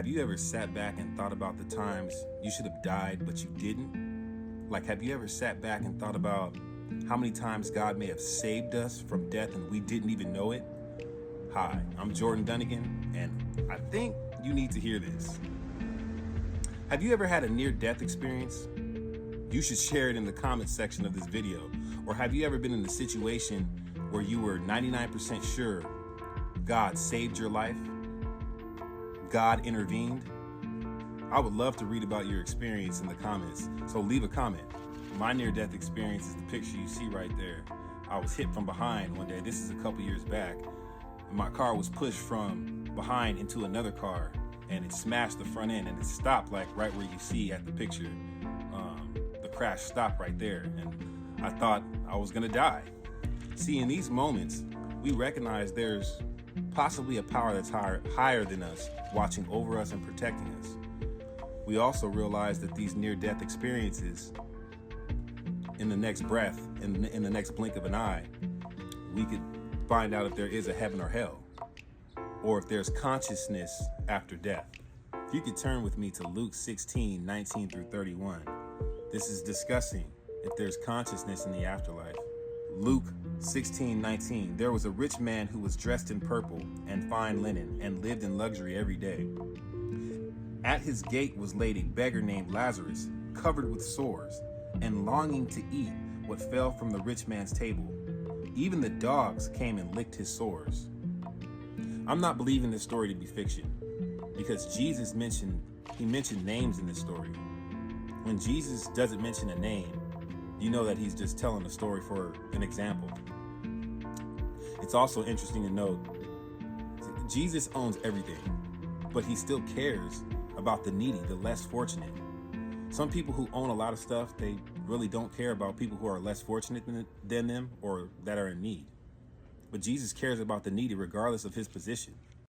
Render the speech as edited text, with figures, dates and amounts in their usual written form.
Have you ever sat back and thought about the times you should have died, but you didn't? Like, have you ever sat back and thought about how many times God may have saved us from death and we didn't even know it? Hi, I'm Jordan Dunnigan, and I think you need to hear this. Have you ever had a near-death experience? You should share it in the comments section of this video. Or have you ever been in a situation where you were 99% sure God saved your life? God intervened? I would love to read about your experience in the comments, so leave a comment. My near-death experience is the picture you see right there. I was hit from behind one day. This is a couple years back. My car was pushed from behind into another car, and it smashed the front end, and it stopped like right where you see at the picture. The crash stopped right there, and I thought I was gonna die. See, in these moments, we recognize there's possibly a power that's higher than us, watching over us and protecting us. We also realize that these near-death experiences, in the next breath, in the next blink of an eye, we could find out if there is a heaven or hell, or if there's consciousness after death. If you could turn with me to Luke 16:19 through 31. This is discussing if there's consciousness in the afterlife. Luke 16:19. There was a rich man who was dressed in purple and fine linen and lived in luxury every day. At his gate was laid a beggar named Lazarus, covered with sores and longing to eat what fell from the rich man's table. Even the dogs came and licked his sores. I'm not believing this story to be fiction, because Jesus mentioned names in this story. When Jesus doesn't mention a name, you know that he's just telling a story for an example. It's also interesting to note, Jesus owns everything, but he still cares about the needy, the less fortunate. Some people who own a lot of stuff, they really don't care about people who are less fortunate than them or that are in need. But Jesus cares about the needy regardless of his position.